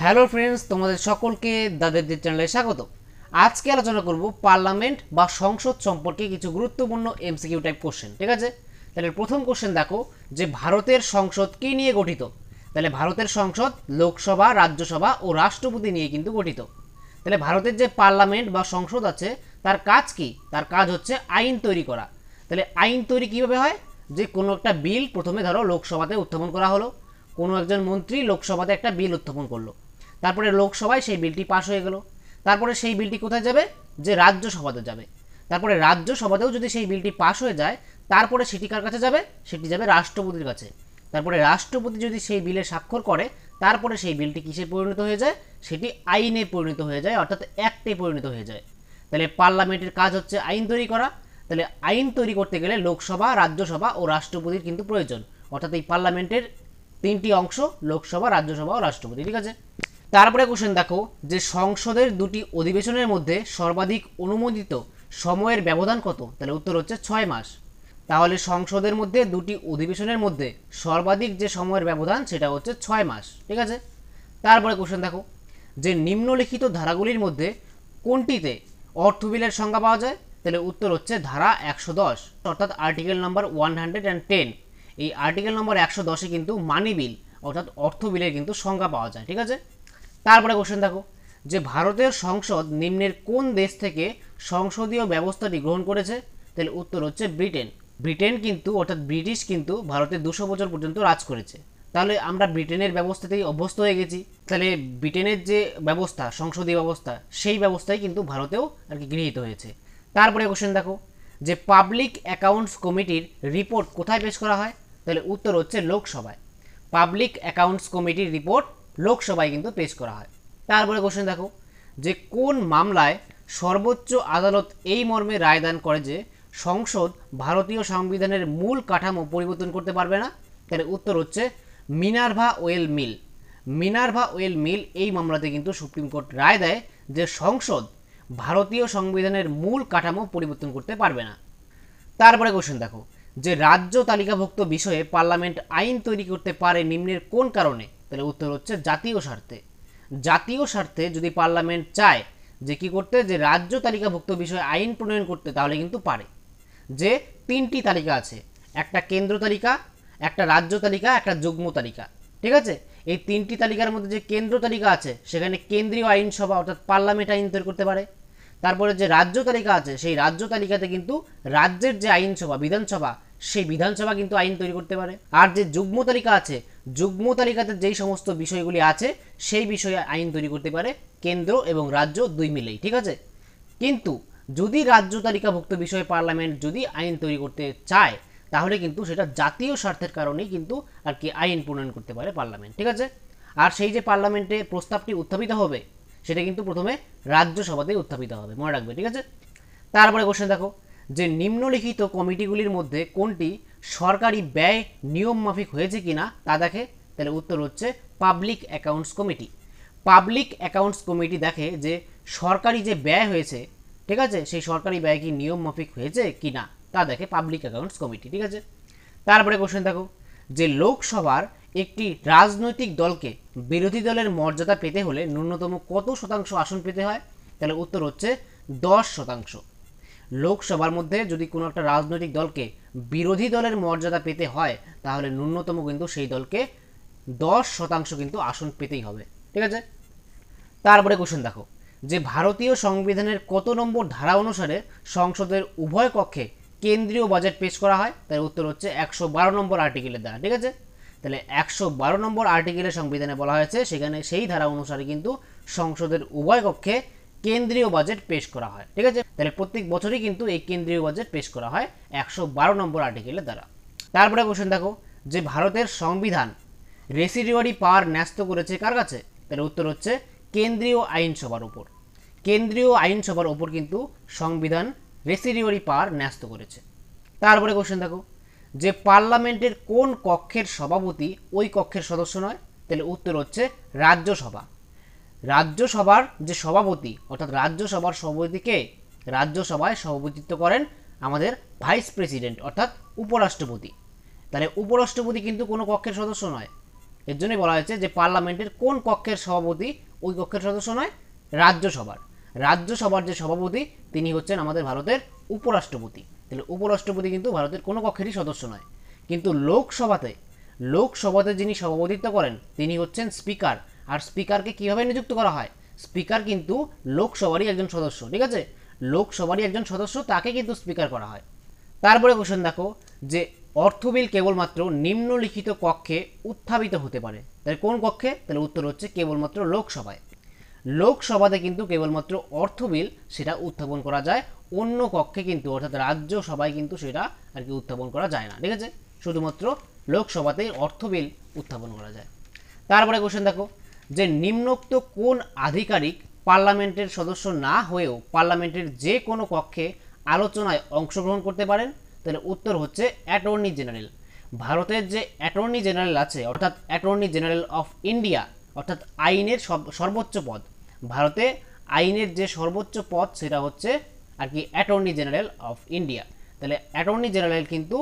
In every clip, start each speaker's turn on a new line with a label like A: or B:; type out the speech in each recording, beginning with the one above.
A: Hello friends, তোমাদের সকলকে দাদাদের চ্যানেলে স্বাগত। আজকে আলোচনা করব পার্লামেন্ট বা সংসদ সম্পর্কে কিছু গুরুত্বপূর্ণ এমসিকিউ টাইপ কোশ্চেন। ঠিক আছে, তাহলে প্রথম কোশ্চেন দেখো যে ভারতের সংসদ কি নিয়ে গঠিত। তাহলে ভারতের সংসদ লোকসভা, রাজ্যসভা ও রাষ্ট্রপতি নিয়ে কিন্তু গঠিত। তাহলে ভারতের যে পার্লামেন্ট বা সংসদ আছে তার কাজ কি? তার কাজ হচ্ছে আইন তৈরি করা। তাহলে আইন তৈরি কীভাবে হয়? যে কোনো একটা বিল প্রথমে ধরো লোকসভাতে উত্থাপন করা হলো, কোনো একজন মন্ত্রী লোকসভাতে একটা বিল উত্থাপন করলো, তারপরে লোকসভায় সেই বিলটি পাশ হয়ে গেল, তারপরে সেই বিলটি কোথায় যাবে? যে রাজ্যসভাতে যাবে, তারপরে রাজ্যসভাতেও যদি সেই বিলটি পাশ হয়ে যায় তারপরে সেটি কার কাছে যাবে? সেটি যাবে রাষ্ট্রপতির কাছে। তারপরে রাষ্ট্রপতি যদি সেই বিলে স্বাক্ষর করে তারপরে সেই বিলটি কিসে পরিণত হয়ে যায়? সেটি আইনে পরিণত হয়ে যায়, অর্থাৎ অ্যাক্টে পরিণত হয়ে যায়। তাহলে পার্লামেন্টের কাজ হচ্ছে আইন তৈরি করা। তাহলে আইন তৈরি করতে গেলে লোকসভা, রাজ্যসভা ও রাষ্ট্রপতির কিন্তু প্রয়োজন, অর্থাৎ এই পার্লামেন্টের তিনটি অংশ লোকসভা, রাজ্যসভা ও রাষ্ট্রপতি। ঠিক আছে, তারপরে কোশ্চেন দেখো যে সংসদের দুটি অধিবেশনের মধ্যে সর্বাধিক অনুমোদিত সময়ের ব্যবধান কত? তাহলে উত্তর হচ্ছে 6 মাস। তাহলে সংসদের মধ্যে দুটি অধিবেশনের মধ্যে সর্বাধিক যে সময়ের ব্যবধান সেটা হচ্ছে 6 মাস। ঠিক আছে, তারপরে কোশ্চেন দেখো যে নিম্নলিখিত ধারাগুলির মধ্যে কোনটিতে অর্থ বিলের সংজ্ঞা পাওয়া যায়? তাহলে উত্তর হচ্ছে ধারা 110, অর্থাৎ আর্টিকেল নাম্বার 110। এই আর্টিকেল নম্বর 110-এ কিন্তু মানি বিল অর্থাৎ অর্থ বিলের কিন্তু সংজ্ঞা পাওয়া যায়। ঠিক আছে, তারপরে কোশ্চেন দেখো যে ভারতের সংসদ নিম্নের কোন দেশ থেকে সংসদীয় ব্যবস্থাটি গ্রহণ করেছে? তাহলে উত্তর হচ্ছে ব্রিটেন। ব্রিটেন কিন্তু অর্থাৎ ব্রিটিশ কিন্তু ভারতে 200 বছর পর্যন্ত রাজ করেছে। তাহলে আমরা ব্রিটেনের ব্যবস্থাতেই অভ্যস্ত হয়ে গেছি। তাহলে ব্রিটেনের যে ব্যবস্থা, সংসদীয় ব্যবস্থা, সেই ব্যবস্থাই কিন্তু ভারতেও আর কি গৃহীত হয়েছে। তারপরে কোশ্চেন দেখো যে পাবলিক অ্যাকাউন্টস কমিটির রিপোর্ট কোথায় পেশ করা হয়? তাহলে উত্তর হচ্ছে লোকসভায়। পাবলিক অ্যাকাউন্টস কমিটির রিপোর্ট লোকসভায় কিন্তু পেশ করা হয়। তারপরে কোশ্চেন দেখো যে কোন মামলায় সর্বোচ্চ আদালত এই মর্মে রায়দান করে যে সংসদ ভারতীয় সংবিধানের মূল কাঠামো পরিবর্তন করতে পারবে না? তাহলে উত্তর হচ্ছে মিনার্ভা ওয়েল মিল। মিনার্ভা ওয়েল মিল এই মামলাতে কিন্তু সুপ্রিম কোর্ট রায় দেয় যে সংসদ ভারতীয় সংবিধানের মূল কাঠামো পরিবর্তন করতে পারবে না। তারপরে কোশ্চেন দেখো যে রাজ্য তালিকাভুক্ত বিষয়ে পার্লামেন্ট আইন তৈরি করতে পারে নিম্নের কোন কারণে? তাহলে উত্তর হচ্ছে জাতীয় স্বার্থে। জাতীয় স্বার্থে যদি পার্লামেন্ট চায় যে কি করতে, যে রাজ্য তালিকাভুক্ত বিষয়ে আইন প্রণয়ন করতে, তাহলে কিন্তু পারে। যে তিনটি তালিকা আছে, একটা কেন্দ্র তালিকা, একটা রাজ্য তালিকা, একটা যুগ্ম তালিকা। ঠিক আছে, এই তিনটি তালিকার মধ্যে যে কেন্দ্র তালিকা আছে সেখানে কেন্দ্রীয় আইনসভা অর্থাৎ পার্লামেন্ট আইন তৈরি করতে পারে। তারপরে যে রাজ্য তালিকা আছে সেই রাজ্য তালিকাতে কিন্তু রাজ্যের যে আইনসভা, বিধানসভা, সেই বিধানসভা কিন্তু আইন তৈরি করতে পারে। আর যে যুগ্ম তালিকা আছে, যুগ্ম তালিকাতে যেই সমস্ত বিষয়গুলি আছে সেই বিষয়ে আইন তৈরি করতে পারে কেন্দ্র এবং রাজ্য দুই মিলেই। ঠিক আছে, কিন্তু যদি রাজ্য তালিকাভুক্ত বিষয়ে পার্লামেন্ট যদি আইন তৈরি করতে চায় তাহলে কিন্তু সেটা জাতীয় স্বার্থের কারণেই কিন্তু আর কি আইন প্রণয়ন করতে পারে পার্লামেন্ট। ঠিক আছে, আর সেই যে পার্লামেন্টে প্রস্তাবটি উত্থাপিত হবে সেটা কিন্তু প্রথমে রাজ্যসভাতেই উত্থাপিত হবে, মনে রাখবে। ঠিক আছে, তারপরে কোশ্চেন দেখো যে নিম্নলিখিত কমিটিগুলির মধ্যে কোনটি সরকারি ব্যয় নিয়ম মাফিক হয়েছে কিনা তা দেখে? তাহলে উত্তর হচ্ছে public accounts committee. Public accounts committee দেখে যে সরকারি যে ব্যয় হয়েছে, ঠিক আছে, সেই সরকারি ব্যয় কি নিয়ম মাফিক হয়েছে কিনা তা দেখে পাবলিক অ্যাকাউন্টস কমিটি। ঠিক আছে, তারপরে কোশ্চেন দেখো যে লোকসভার একটি রাজনৈতিক দলকে বিরোধী দলের মর্যাদা পেতে হলে ন্যূনতম কত শতাংশ আসন পেতে হয়? তাহলে উত্তর হচ্ছে 10%। লোকসভার মধ্যে যদি কোনো একটা রাজনৈতিক দলকে বিরোধী দলের মর্যাদা পেতে হয় তাহলে ন্যূনতম কিন্তু সেই দলকে 10% কিন্তু আসন পেতেই হবে। ঠিক আছে, তারপরে কোশ্চেন দেখো যে ভারতীয় সংবিধানের কত নম্বর ধারা অনুসারে সংসদের উভয় কক্ষে কেন্দ্রীয় বাজেট পেশ করা হয়? তার উত্তর হচ্ছে 112 নম্বর আর্টিকেলের দ্বারা। ঠিক আছে, তাহলে 112 নম্বর আর্টিকেলের সংবিধানে বলা হয়েছে সেখানে সেই ধারা অনুসারে কিন্তু সংসদের উভয় কক্ষে কেন্দ্রীয় বাজেট পেশ করা হয়। ঠিক আছে, তাহলে প্রত্যেক বছরই কিন্তু এই কেন্দ্রীয় বাজেট পেশ করা হয় 112 নম্বর আর্টিকেলের দ্বারা। তারপরে কোশ্চেন দেখো যে ভারতের সংবিধান রেসিডিউয়ারি পাওয়ার ন্যস্ত করেছে কার কাছে? তাহলে উত্তর হচ্ছে কেন্দ্রীয় আইনসভার উপর। কেন্দ্রীয় আইনসভার উপর কিন্তু সংবিধান রেসিডিউয়ারি পাওয়ার ন্যস্ত করেছে। তারপরে কোশ্চেন দেখো যে পার্লামেন্টের কোন কক্ষের সভাপতি ওই কক্ষের সদস্য নয়? তাহলে উত্তর হচ্ছে রাজ্যসভা। রাজ্যসভার যে সভাপতি অর্থাৎ রাজ্যসভার সভাপতিকে রাজ্যসভায় সভাপতিত্ব করেন আমাদের ভাইস প্রেসিডেন্ট অর্থাৎ উপরাষ্ট্রপতি। তাহলে উপরাষ্ট্রপতি কিন্তু কোনো কক্ষের সদস্য নয়, এর জন্যই বলা হয়েছে যে পার্লামেন্টের কোন কক্ষের সভাপতি ওই কক্ষের সদস্য নয়, রাজ্যসভার। রাজ্যসভার যে সভাপতি তিনি হচ্ছেন আমাদের ভারতের উপরাষ্ট্রপতি। তাহলে উপরাষ্ট্রপতি কিন্তু ভারতের কোনো কক্ষেরই সদস্য নয়। কিন্তু লোকসভাতে যিনি সভাপতিত্ব করেন তিনি হচ্ছেন স্পিকার। আর স্পিকারকে কীভাবে নিযুক্ত করা হয়? স্পিকার কিন্তু লোকসভারই একজন সদস্য, ঠিক আছে? লোকসভারই একজন সদস্য, তাকে কিন্তু স্পিকার করা হয়। তারপরে কোশ্চেন দেখো যে অর্থ বিল কেবলমাত্র নিম্নলিখিত কক্ষে উত্থাপিত হতে পারে। তাহলে কোন কক্ষে? তাহলে উত্তর হচ্ছে কেবলমাত্র লোকসভায়। লোকসভাতে কিন্তু কেবলমাত্র অর্থ বিল সেটা উত্থাপন করা যায়, অন্য কক্ষে কিন্তু অর্থাৎ রাজ্যসভায় কিন্তু সেটা আর কি উত্থাপন করা যায় না, ঠিক আছে? শুধুমাত্র লোকসভাতেই অর্থ বিল উত্থাপন করা যায়। তারপরে কোশ্চেন দেখো যে নিম্নোক্ত কোন আধিকারিক পার্লামেন্টের সদস্য না হয়েও পার্লামেন্টের যে কোনো কক্ষে আলোচনায় অংশগ্রহণ করতে পারেন? তাহলে উত্তর হচ্ছে অ্যাটর্নি জেনারেল। ভারতের যে অ্যাটর্নি জেনারেল আছে অর্থাৎ অ্যাটর্নি জেনারেল অফ ইন্ডিয়া, অর্থাৎ আইনের সর্বোচ্চ পদ, ভারতে আইনের যে সর্বোচ্চ পদ সেটা হচ্ছে আর কি অ্যাটর্নি জেনারেল অফ ইন্ডিয়া। তাহলে অ্যাটর্নি জেনারেল কিন্তু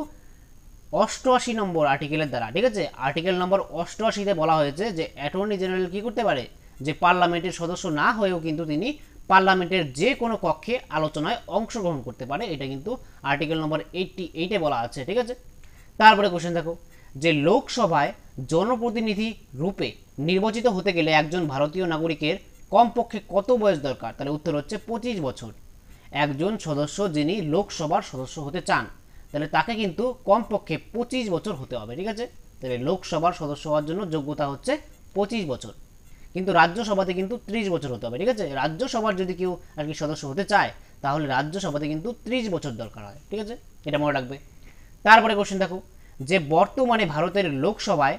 A: 88 নম্বর আর্টিকেলের দ্বারা, ঠিক আছে, আর্টিকেল নম্বর 88-তে বলা হয়েছে যে অ্যাটর্নি জেনারেল কি করতে পারে, যে পার্লামেন্টের সদস্য না হয়েও কিন্তু তিনি পার্লামেন্টের যে কোনো কক্ষে আলোচনায় অংশগ্রহণ করতে পারে, এটা কিন্তু আর্টিকেল নম্বর 88-এ বলা আছে, ঠিক আছে। তারপরে কোশ্চেন দেখো যে লোকসভায় জনপ্রতিনিধি রূপে নির্বাচিত হতে গেলে একজন ভারতীয় নাগরিকের কমপক্ষে কত বয়স দরকার? তাহলে উত্তর হচ্ছে 25 বছর। একজন সদস্য যিনি লোকসভার সদস্য হতে চান তাহলে তাকে কিন্তু কমপক্ষে 25 বছর হতে হবে, ঠিক আছে? তাহলে লোকসভার সদস্য হওয়ার জন্য যোগ্যতা হচ্ছে 25 বছর। কিন্তু রাজ্যসভাতে কিন্তু 30 বছর হতে হবে, ঠিক আছে? রাজ্যসভার যদি কেউ আর কি সদস্য হতে চায় তাহলে রাজ্যসভাতে কিন্তু 30 বছর দরকার হয়, ঠিক আছে? এটা মনে রাখবে। তারপরে কোশ্চেন দেখো যে বর্তমানে ভারতের লোকসভায়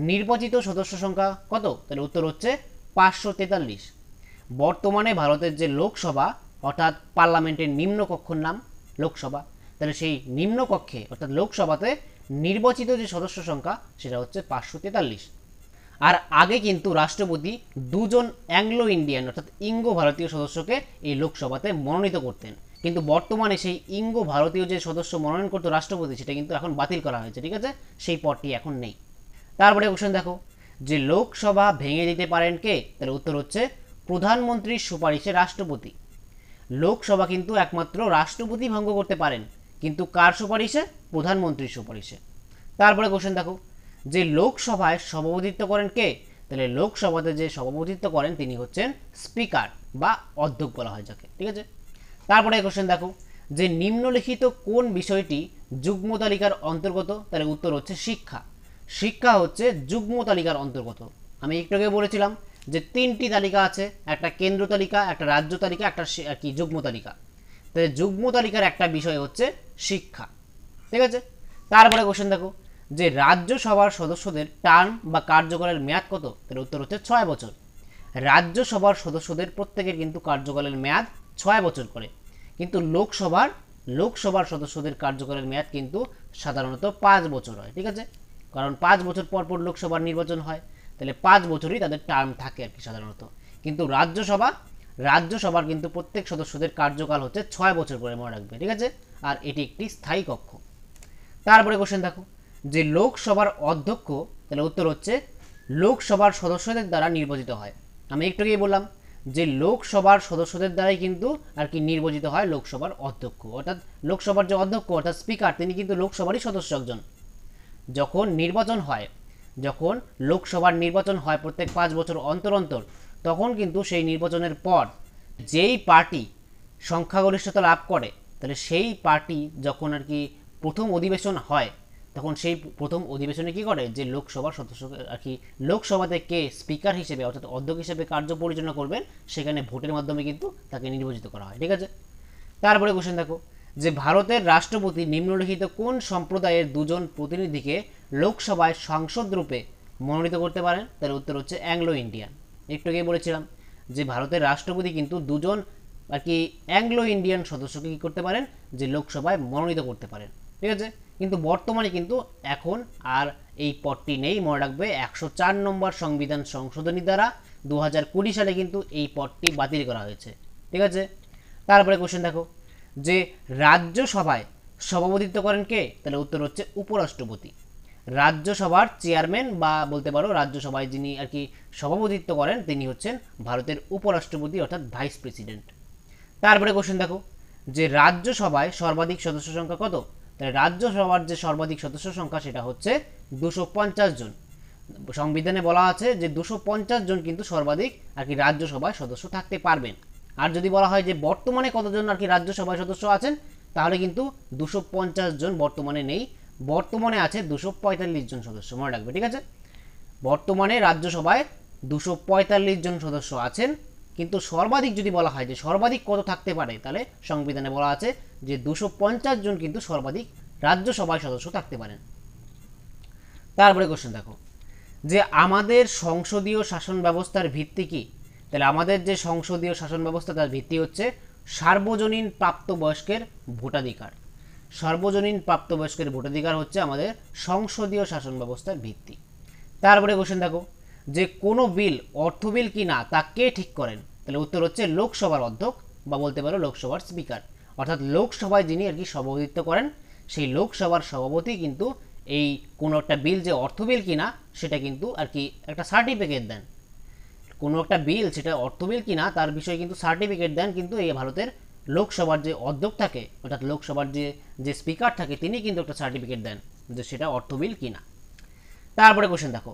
A: নির্বাচিত সদস্য সংখ্যা কত? তাহলে উত্তর হচ্ছে 543। বর্তমানে ভারতের যে লোকসভা অর্থাৎ পার্লামেন্টের নিম্নকক্ষের নাম লোকসভা, তাহলে সেই নিম্নকক্ষে অর্থাৎ লোকসভাতে নির্বাচিত যে সদস্য সংখ্যা সেটা হচ্ছে 543। আর আগে কিন্তু রাষ্ট্রপতি দুজন অ্যাংলো ইন্ডিয়ান অর্থাৎ ইঙ্গো ভারতীয় সদস্যকে এই লোকসভাতে মনোনীত করতেন, কিন্তু বর্তমানে সেই ইঙ্গো ভারতীয় যে সদস্য মনোনয়ন করতো রাষ্ট্রপতি সেটা কিন্তু এখন বাতিল করা হয়েছে, ঠিক আছে? সেই পদটি এখন নেই। তারপরে কোশ্চেন দেখো যে লোকসভা ভেঙে দিতে পারেন কে? তাহলে উত্তর হচ্ছে প্রধানমন্ত্রীর সুপারিশে রাষ্ট্রপতি। লোকসভা কিন্তু একমাত্র রাষ্ট্রপতি ভঙ্গ করতে পারেন, কিন্তু কার সুপারিশে? প্রধানমন্ত্রীর সুপারিশে। তারপরে কোশ্চেন দেখো যে লোকসভায় সভাপতিত্ব করেন কে? তাহলে লোকসভাতে যে সভাপতিত্ব করেন তিনি হচ্ছেন স্পিকার বা অধ্যক্ষ বলা হয় যাকে, ঠিক আছে? তারপরে কোশ্চেন দেখো যে নিম্নলিখিত কোন বিষয়টি যুগ্ম তালিকার অন্তর্গত? তাহলে উত্তর হচ্ছে শিক্ষা। শিক্ষা হচ্ছে যুগ্ম তালিকার অন্তর্গত। আমি একটু আগে বলেছিলাম যে 3টি তালিকা আছে, একটা কেন্দ্র তালিকা, একটা রাজ্য তালিকা, একটা কি যুগ্ম তালিকা। তাহলে যুগ্ম তালিকার একটা বিষয় হচ্ছে শিক্ষা, ঠিক আছে? তারপরে কোশ্চেন দেখো যে রাজ্যসভার সদস্যদের টার্ম বা কার্যকালের মেয়াদ কত? তাহলে উত্তর হচ্ছে 6 বছর। রাজ্যসভার সদস্যদের প্রত্যেকের কিন্তু কার্যকালের মেয়াদ 6 বছর করে, কিন্তু লোকসভার সদস্যদের কার্যকালের মেয়াদ কিন্তু সাধারণত 5 বছর হয়, ঠিক আছে? কারণ 5 বছর পর পর লোকসভার নির্বাচন হয়, তাহলে 5 বছরই তাদের টার্ম থাকে আর কি সাধারণত। কিন্তু রাজ্যসভার কিন্তু প্রত্যেক সদস্যদের কার্যকাল হচ্ছে 6 বছর করে, মনে রাখবে, ঠিক আছে? আর এটি একটি স্থায়ী কক্ষ। তারপরে কোশ্চেন দেখো যে লোকসভার অধ্যক্ষ, তাহলে উত্তর হচ্ছে লোকসভার সদস্যদের দ্বারা নির্বাচিত হয়। আমি একটু আগেই বললাম যে লোকসভার সদস্যদের দ্বারাই কিন্তু আর কি নির্বাচিত হয় লোকসভার অধ্যক্ষ, অর্থাৎ লোকসভার যে অধ্যক্ষ অর্থাৎ স্পিকার তিনি কিন্তু লোকসভারই সদস্য একজন। যখন লোকসভার নির্বাচন হয় প্রত্যেক 5 বছর অন্তর অন্তর, তখন কিন্তু সেই নির্বাচনের পর যেই পার্টি সংখ্যাগরিষ্ঠতা লাভ করে তাহলে সেই পার্টি যখন আর কি প্রথম অধিবেশন হয় তখন সেই প্রথম অধিবেশনে কি করে যে লোকসভার সদস্য আর কি লোকসভাতে কে স্পিকার হিসেবে অর্থাৎ অধ্যক্ষ হিসেবে কার্য পরিচালনা করবেন সেখানে ভোটের মাধ্যমে কিন্তু তাকে নির্বাচিত করা হয়, ঠিক আছে? তারপরে কোশ্চেন দেখো যে ভারতের রাষ্ট্রপতি নিম্নলিখিত কোন সম্প্রদায়ের দুজন প্রতিনিধিকে লোকসভায় সাংসদ রূপে মনোনীত করতে পারেন? তার উত্তর হচ্ছে অ্যাংলো ইন্ডিয়ান। একটু আগে বলেছিলাম যে ভারতের রাষ্ট্রপতি কিন্তু দুজন আর কি অ্যাংলো ইন্ডিয়ান সদস্যকে কী করতে পারেন যে লোকসভায় মনোনীত করতে পারেন, ঠিক আছে? কিন্তু বর্তমানে কিন্তু এখন আর এই পদটি নেই, মনে রাখবে 104 নম্বর সংবিধান সংশোধনী দ্বারা 2020 সালে কিন্তু এই পদটি বাতিল করা হয়েছে, ঠিক আছে? তারপরে কোশ্চেন দেখো যে রাজ্যসভায় সভাপতিত্ব করেন কে? তাহলে উত্তর হচ্ছে উপরাষ্ট্রপতি। রাজ্যসভার চেয়ারম্যান বা বলতে পারো রাজ্যসভায় যিনি আর কি সভাপতিত্ব করেন তিনি হচ্ছেন ভারতের উপরাষ্ট্রপতি অর্থাৎ ভাইস প্রেসিডেন্ট। তারপরে কোশ্চেন দেখো যে রাজ্যসভায় সর্বাধিক সদস্য সংখ্যা কত? তাহলে রাজ্যসভার যে সর্বাধিক সদস্য সংখ্যা সেটা হচ্ছে 250 জন। সংবিধানে বলা আছে যে 250 জন কিন্তু সর্বাধিক আর কি রাজ্যসভায় সদস্য থাকতে পারবেন। আর যদি বলা হয় যে বর্তমানে কতজন আর কি রাজ্যসভায় সদস্য আছেন, তাহলে কিন্তু 250 জন বর্তমানে নেই, বর্তমানে আছে 245 জন সদস্য, মনে রাখবে, ঠিক আছে। বর্তমানে রাজ্যসভায় 245 জন সদস্য আছেন, কিন্তু সর্বাধিক যদি বলা হয় যে সর্বাধিক কত থাকতে পারে, তাহলে সংবিধানে বলা আছে যে 250 জন কিন্তু সর্বাধিক রাজ্যসভায় সদস্য থাকতে পারেন। তারপরে কোশ্চেন দেখো যে আমাদের সংসদীয় শাসন ব্যবস্থার ভিত্তি কি? তাহলে আমাদের যে সংসদীয় শাসন ব্যবস্থা তার ভিত্তি হচ্ছে সার্বজনীন প্রাপ্তবয়স্কের ভোটাধিকার। সার্বজনীন প্রাপ্তবয়স্কের ভোটাধিকার হচ্ছে আমাদের সংসদীয় শাসন ব্যবস্থার ভিত্তি। তারপরে কোশ্চেন দেখো যে কোনো বিল অর্থ বিল কি না তা কে ঠিক করেন? তাহলে উত্তর হচ্ছে লোকসভার অধ্যক্ষ বা বলতে পারো লোকসভার স্পিকার, অর্থাৎ লোকসভায় যিনি আর কি সভাপতিত্ব করেন সেই লোকসভার সভাপতি কিন্তু এই কোনো একটা বিল যে অর্থ বিল কিনা সেটা কিন্তু আর কি একটা সার্টিফিকেট দেন। কোনো একটা বিল সেটা অর্থ বিল কিনা তার বিষয়ে কিন্তু সার্টিফিকেট দেন কিন্তু এই ভারতের লোকসভার যে অধ্যক্ষ থাকে অর্থাৎ লোকসভার যে স্পিকার থাকে তিনি কিন্তু একটা সার্টিফিকেট দেন যে সেটা অর্থ বিল কিনা। তারপরে কোশ্চেন দেখো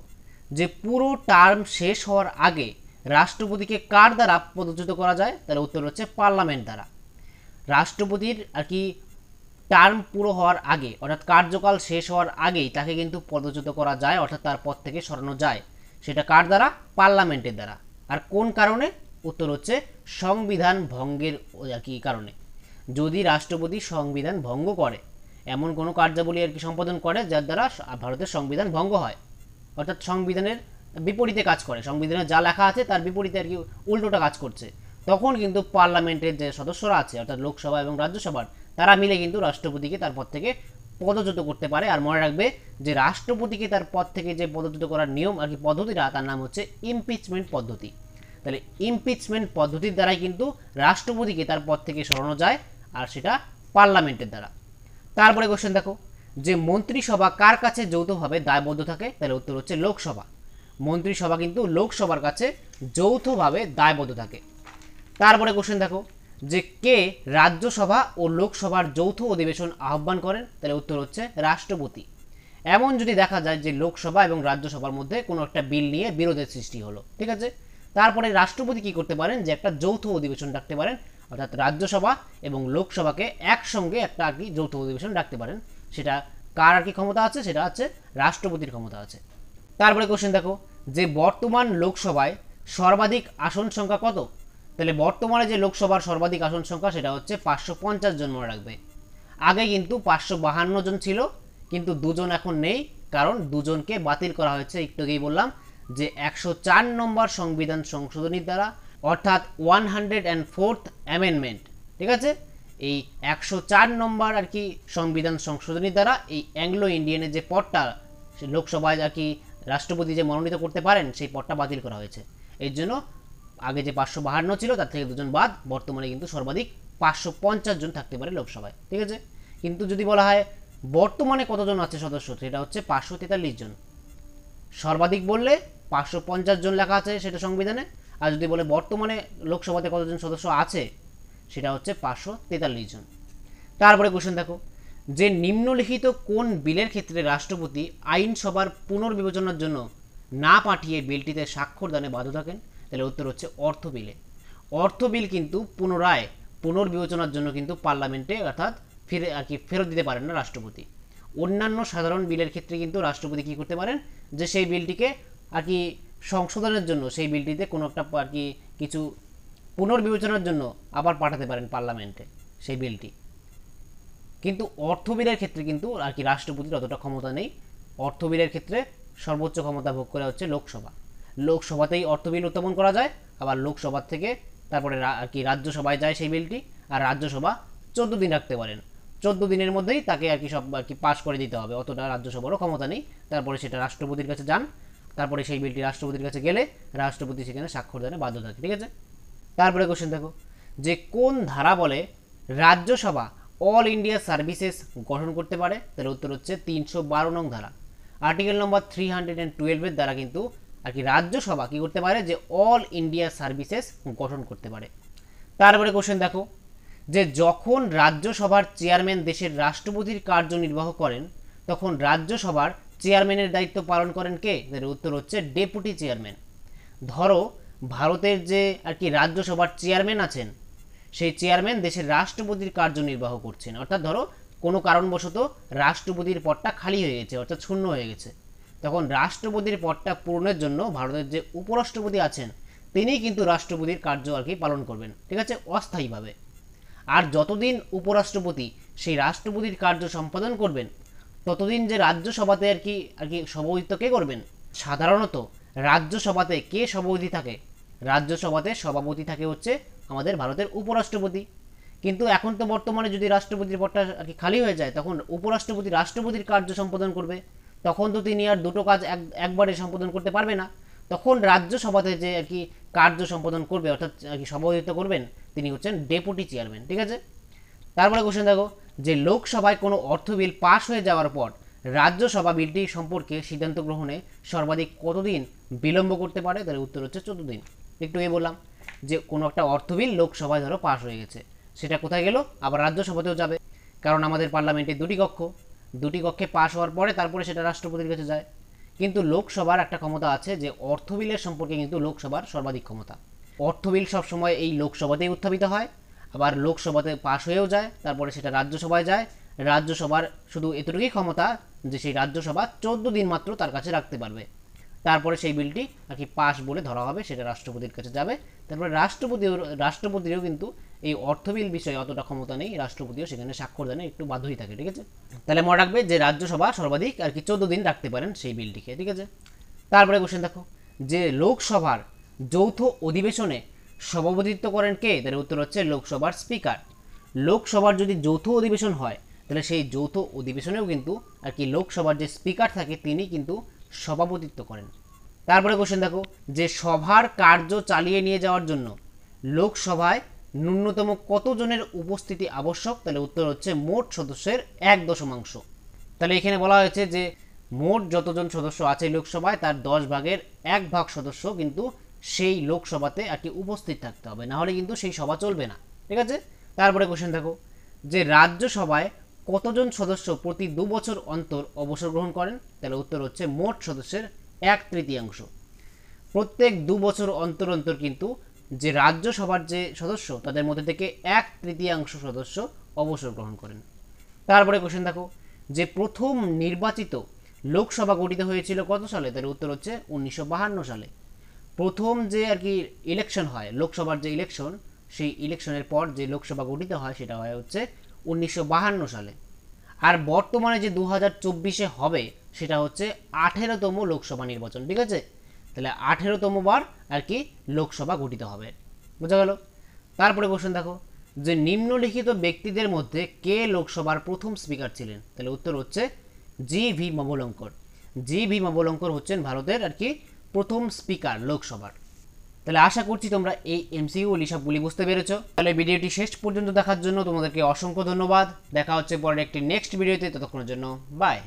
A: যে পুরো টার্ম শেষ হওয়ার আগে রাষ্ট্রপতিকে কার দ্বারা পদচ্যুত করা যায়? তাহলে উত্তর হচ্ছে পার্লামেন্ট দ্বারা। রাষ্ট্রপতির আর কি টার্ম পুরো হওয়ার আগে অর্থাৎ কার্যকাল শেষ হওয়ার আগেই তাকে কিন্তু পদচ্যুত করা যায়, অর্থাৎ তার পদ থেকে সরানো যায়। সেটা কার দ্বারা? পার্লামেন্টের দ্বারা। আর কোন কারণে? উত্তর হচ্ছে সংবিধান ভঙ্গের আর কি কারণে। যদি রাষ্ট্রপতি সংবিধান ভঙ্গ করে, এমন কোনো কার্যাবলী আর কি সম্পাদন করে যার দ্বারা ভারতের সংবিধান ভঙ্গ হয়, অর্থাৎ সংবিধানের বিপরীতে কাজ করে, সংবিধানে যা লেখা আছে তার বিপরীতে আর কি উল্টোটা কাজ করছে, তখন কিন্তু পার্লামেন্টের যে সদস্যরা আছে অর্থাৎ লোকসভা এবং রাজ্যসভার তারা মিলে কিন্তু রাষ্ট্রপতিকে তার পদ থেকে পদচ্যুত করতে পারে। আর মনে রাখবে যে রাষ্ট্রপতিকে তার পদ থেকে যে পদচ্যুত করার নিয়ম আর কি পদ্ধতিটা তার নাম হচ্ছে ইমপিচমেন্ট পদ্ধতি। তাহলে ইমপিচমেন্ট পদ্ধতির দ্বারাই কিন্তু রাষ্ট্রপতিকে তার পদ থেকে সরানো যায়, আর সেটা পার্লামেন্টের দ্বারা। তারপরে কোশ্চেন দেখো যে মন্ত্রিসভা কার কাছে যৌথভাবে দায়বদ্ধ থাকে? তাহলে উত্তর হচ্ছে লোকসভা। মন্ত্রিসভা কিন্তু লোকসভার কাছে যৌথভাবে দায়বদ্ধ থাকে। তারপরে কোশ্চেন দেখো যে কে রাজ্যসভা ও লোকসভার যৌথ অধিবেশন আহ্বান করেন? তাহলে উত্তর হচ্ছে রাষ্ট্রপতি। এমন যদি দেখা যায় যে লোকসভা এবং রাজ্যসভার মধ্যে কোনো একটা বিল নিয়ে বিরোধের সৃষ্টি হলো, ঠিক আছে, তারপরে রাষ্ট্রপতি কি করতে পারেন যে একটা যৌথ অধিবেশন ডাকতে পারেন, অর্থাৎ রাজ্যসভা এবং লোকসভাকে একসঙ্গে একটা আর কি যৌথ অধিবেশন ডাকতে পারেন। সেটা কার আর কি ক্ষমতা আছে? সেটা হচ্ছে রাষ্ট্রপতির ক্ষমতা আছে। তারপরে কোশ্চেন দেখো যে বর্তমান লোকসভায় সর্বাধিক আসন সংখ্যা কত? তাহলে বর্তমানে যে লোকসভার সর্বাধিক আসন সংখ্যা সেটা হচ্ছে 550 জন, মনে রাখবে। আগে কিন্তু 552 জন ছিল, কিন্তু দুজন এখন নেই, কারণ দুজনকে বাতিল করা হয়েছে, একটু আগেই বললাম যে 104 নম্বর সংবিধান সংশোধনীর দ্বারা, অর্থাৎ 104th অ্যামেন্ডমেন্ট, ঠিক আছে। এই 104 নম্বর আর কি সংবিধান সংশোধনীর দ্বারা এই অ্যাংলো ইন্ডিয়ানের যে পদটা সে লোকসভায় আর কি রাষ্ট্রপতি যে মনোনীত করতে পারেন সেই পদটা বাতিল করা হয়েছে। এর জন্য আগে যে 552 ছিল তার থেকে দুজন বাদ, বর্তমানে কিন্তু সর্বাধিক 550 জন থাকতে পারে লোকসভায়, ঠিক আছে। কিন্তু যদি বলা হয় বর্তমানে কতজন আছে সদস্য, সেটা হচ্ছে 543 জন। সর্বাধিক বললে 550 জন লেখা আছে সেটা সংবিধানে, আর যদি বলে বর্তমানে লোকসভাতে কতজন সদস্য আছে সেটা হচ্ছে 543 জন। তারপরে কোশ্চেন দেখো যে নিম্নলিখিত কোন বিলের ক্ষেত্রে রাষ্ট্রপতি আইনসভার পুনর্বিবেচনার জন্য না পাঠিয়ে বিলটিতে স্বাক্ষর দানে বাধ্য থাকেন? তাহলে উত্তর হচ্ছে অর্থ বিলে। অর্থ বিল কিন্তু পুনরায় পুনর্বিবেচনার জন্য কিন্তু পার্লামেন্টে অর্থাৎ ফেরত দিতে পারেন না রাষ্ট্রপতি। অন্যান্য সাধারণ বিলের ক্ষেত্রে কিন্তু রাষ্ট্রপতি কী করতে পারেন যে সেই বিলটিকে আর কি সংশোধনের জন্য সেই বিলটিতে কোনো একটা আর কি কিছু পুনর্বিবেচনার জন্য আবার পাঠাতে পারেন পার্লামেন্টে সেই বিলটি। কিন্তু অর্থ বিলের ক্ষেত্রে কিন্তু আর কি রাষ্ট্রপতির অতটা ক্ষমতা নেই। অর্থ বিলের ক্ষেত্রে সর্বোচ্চ ক্ষমতা ভোগ করে হচ্ছে লোকসভা। লোকসভাতেই অর্থ বিল উত্থাপন করা যায়, আবার লোকসভা থেকে তারপরে আর কি রাজ্যসভায় যায় সেই বিলটি, আর রাজ্যসভা 14 দিন রাখতে পারেন। 14 দিনের মধ্যেই তাকে আর কি সব আর কি পাস করে দিতে হবে, অতটা রাজ্যসভারও ক্ষমতা নেই। তারপরে সেটা রাষ্ট্রপতির কাছে যান, তারপরে সেই বিলটি রাষ্ট্রপতির কাছে গেলে রাষ্ট্রপতি সেখানে স্বাক্ষর দানে বাধ্য থাকে, ঠিক আছে। তারপরে কোশ্চেন দেখো যে কোন ধারা বলে রাজ্যসভা অল ইন্ডিয়া সার্ভিসেস গঠন করতে পারে? তাহলে উত্তর হচ্ছে 312 নং ধারা। আর্টিকেল নম্বর 312 এর দ্বারা কিন্তু আর কি রাজ্যসভা কি করতে পারে, যে অল ইন্ডিয়া সার্ভিসেস গঠন করতে পারে। তারপরে কোশ্চেন দেখো, যে যখন রাজ্যসভার চেয়ারম্যান দেশের রাষ্ট্রপতির কার্যনির্বাহ করেন, তখন রাজ্যসভার চেয়ারম্যানের দায়িত্ব পালন করেন কে? এর উত্তর হচ্ছে ডেপুটি চেয়ারম্যান। ধরো ভারতের যে আর কি রাজ্যসভার চেয়ারম্যান আছেন, সেই চেয়ারম্যান দেশের রাষ্ট্রপতির কার্যনির্বাহ করছেন, অর্থাৎ ধরো কোনো কারণবশত রাষ্ট্রপতির পদটা খালি হয়ে গেছে, অর্থাৎ শূন্য হয়ে গেছে, তখন রাষ্ট্রপতির পদটা পূরণের জন্য ভারতের যে উপরাষ্ট্রপতি আছেন তিনি কিন্তু রাষ্ট্রপতির কার্য আর কি পালন করবেন, ঠিক আছে, অস্থায়ীভাবে। আর যতদিন উপরাষ্ট্রপতি সেই রাষ্ট্রপতির কার্য সম্পাদন করবেন, ততদিন যে রাজ্যসভাতে আর কি সভাপতিত্ব কে করবেন? সাধারণত রাজ্যসভাতে কে সভাপতি থাকে? রাজ্যসভাতে সভাপতি থাকে হচ্ছে আমাদের ভারতের উপরাষ্ট্রপতি। কিন্তু এখন তো বর্তমানে যদি রাষ্ট্রপতির পদটা আর কি খালি হয়ে যায়, তখন উপরাষ্ট্রপতি রাষ্ট্রপতির কার্য সম্পাদন করবে, তখন তো তিনি আর দুটো কাজ একবারে সম্পাদন করতে পারবে না। তখন রাজ্যসভাতে যে আর কি কার্য সম্পাদন করবে, অর্থাৎ আর কি সভাপতিত্ব করবেন, তিনি হচ্ছেন ডেপুটি চেয়ারম্যান, ঠিক আছে। তারপরে কোশ্চেন দেখো, যে লোকসভায় কোনো অর্থ বিল পাশ হয়ে যাওয়ার পর রাজ্যসভা বিলটি সম্পর্কে সিদ্ধান্ত গ্রহণে সর্বাধিক কতদিন বিলম্ব করতে পারে? তার উত্তর হচ্ছে 14 দিন। একটু বললাম যে কোনো একটা অর্থ বিল লোকসভায় ধরো পাশ হয়ে গেছে, সেটা কোথায় গেল? আবার রাজ্যসভাতেও যাবে, কারণ আমাদের পার্লামেন্টে দুটি কক্ষে পাশ হওয়ার পরে তারপরে সেটা রাষ্ট্রপতির কাছে যায়। কিন্তু লোকসভার একটা ক্ষমতা আছে, যে অর্থ বিলের সম্পর্কে কিন্তু লোকসভার সর্বাধিক ক্ষমতা। অর্থ বিল সবসময় এই লোকসভাতেই উত্থাপিত হয়, আবার লোকসভাতে পাশ হয়েও যায়, তারপরে সেটা রাজ্যসভায় যায়। রাজ্যসভার শুধু এতটুকুই ক্ষমতা যে সেই রাজ্যসভা 14 দিন মাত্র তার কাছে রাখতে পারবে, তারপরে সেই বিলটি আর কি পাস বলে ধরা হবে, সেটা রাষ্ট্রপতির কাছে যাবে। তারপরে রাষ্ট্রপতিরও কিন্তু এই অর্থ বিল বিষয়ে অতটা ক্ষমতা নেই, রাষ্ট্রপতিও সেখানে স্বাক্ষরদানে একটু বাধ্যই থাকে, ঠিক আছে। তাহলে মনে রাখবে যে রাজ্যসভা সর্বাধিক আর কি 14 দিন রাখতে পারেন সেই বিলটিকে, ঠিক আছে। তারপরে কোশ্চেন দেখো, যে লোকসভার যৌথ অধিবেশনে সভাপতিত্ব করেন কে? তার উত্তর হচ্ছে লোকসভার স্পিকার। লোকসভার যদি যৌথ অধিবেশন হয়, তাহলে সেই যৌথ অধিবেশনেও কিন্তু আর কি লোকসভার যে স্পিকার থাকে তিনি কিন্তু সভাপতিত্ব করেন। তারপরে কোশ্চেন দেখো, যে সভার কার্য চালিয়ে নিয়ে যাওয়ার জন্য লোকসভায় ন্যূনতম কতজনের উপস্থিতি আবশ্যক? তাহলে উত্তর হচ্ছে মোট সদস্যের 1/10। তাহলে এখানে বলা হয়েছে যে মোট যতজন সদস্য আছে লোকসভায় তার 10/1 সদস্য কিন্তু সেই লোকসভাতে আর কি উপস্থিত থাকতে হবে, না হলে কিন্তু সেই সভা চলবে না, ঠিক আছে। তারপরে কোশ্চেন দেখো, যে রাজ্যসভায় কতজন সদস্য প্রতি 2 বছর অন্তর অবসর গ্রহণ করেন? তাহলে উত্তর হচ্ছে মোট সদস্যের 1/3। প্রত্যেক 2 বছর অন্তর অন্তর কিন্তু যে রাজ্যসভার যে সদস্য তাদের মধ্যে থেকে 1/3 সদস্য অবসর গ্রহণ করেন। তারপরে কোশ্চেন দেখো, যে প্রথম নির্বাচিত লোকসভা গঠিত হয়েছিল কত সালে? তার উত্তর হচ্ছে 1952 সালে। প্রথম যে আর কি ইলেকশন হয়, লোকসভার যে ইলেকশন, সেই ইলেকশনের পর যে লোকসভা গঠিত হয় সেটা হয় হচ্ছে 1952 সালে। আর বর্তমানে যে 2024-এ হবে সেটা হচ্ছে 18তম লোকসভা নির্বাচন, ঠিক আছে। তাহলে 18তম বার আর কি লোকসভা গঠিত হবে, বোঝা গেল। তারপরে কোশ্চেন দেখো, যে নিম্নলিখিত ব্যক্তিদের মধ্যে কে লোকসভার প্রথম স্পিকার ছিলেন? তাহলে উত্তর হচ্ছে জি.ভি. মাবলঙ্কর। জি.ভি. মাবলঙ্কর হচ্ছেন ভারতের আর কি প্রথম স্পিকার লোকসভার। তাহলে আশা করছি তোমরা এই এমসিকিউগুলি সবগুলি বুঝতে পেরেছো। তাহলে ভিডিওটি শেষ পর্যন্ত দেখার জন্য তোমাদেরকে অসংখ্য ধন্যবাদ। দেখা হচ্ছে পরের একটি নেক্সট ভিডিওতে, ততক্ষণের জন্য বাই।